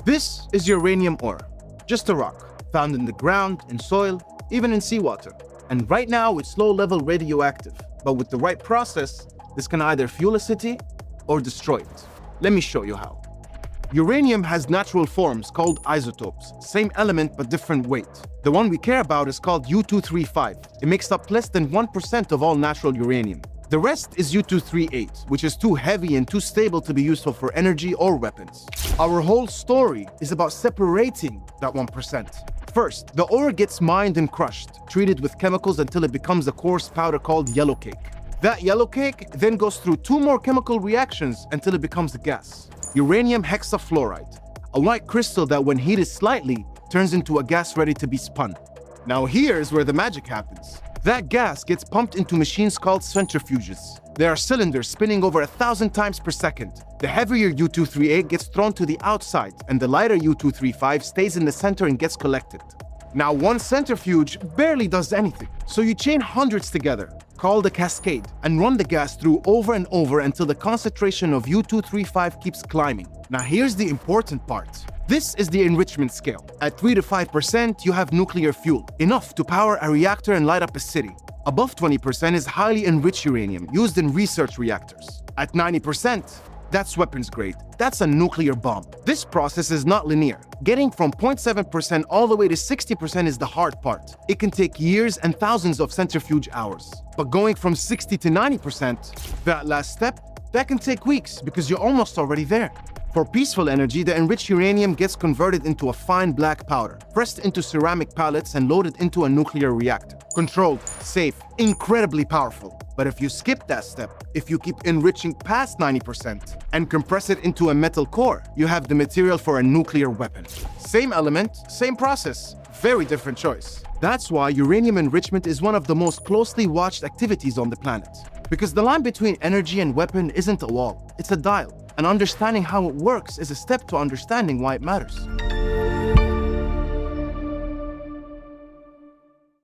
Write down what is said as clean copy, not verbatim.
This is uranium ore, just a rock, found in the ground, in soil, even in seawater. And right now it's low-level radioactive, but with the right process, this can either fuel a city or destroy it. Let me show you how. Uranium has natural forms called isotopes, same element but different weight. The one we care about is called U-235. It makes up less than 1% of all natural uranium. The rest is U-238, which is too heavy and too stable to be useful for energy or weapons. Our whole story is about separating that 1%. First, the ore gets mined and crushed, treated with chemicals until it becomes a coarse powder called yellow cake. That yellow cake then goes through 2 more chemical reactions until it becomes a gas. Uranium hexafluoride, a white crystal that when heated slightly turns into a gas ready to be spun. Now here's where the magic happens. That gas gets pumped into machines called centrifuges. There are cylinders spinning over 1,000 times per second. The heavier U-238 gets thrown to the outside, and the lighter U-235 stays in the center and gets collected. Now, one centrifuge barely does anything, so you chain hundreds together, called a cascade, and run the gas through over and over until the concentration of U-235 keeps climbing. Now, here's the important part. This is the enrichment scale. At 3 to 5%, you have nuclear fuel, enough to power a reactor and light up a city. Above 20% is highly enriched uranium, used in research reactors. At 90%, that's weapons grade. That's a nuclear bomb. This process is not linear. Getting from 0.7% all the way to 60% is the hard part. It can take years and thousands of centrifuge hours. But going from 60 to 90%, that last step, that can take weeks because you're almost already there. For peaceful energy, the enriched uranium gets converted into a fine black powder, pressed into ceramic pellets and loaded into a nuclear reactor. Controlled, safe, incredibly powerful. But if you skip that step, if you keep enriching past 90% and compress it into a metal core, you have the material for a nuclear weapon. Same element, same process, very different choice. That's why uranium enrichment is one of the most closely watched activities on the planet. Because the line between energy and weapon isn't a wall, it's a dial. And understanding how it works is a step to understanding why it matters.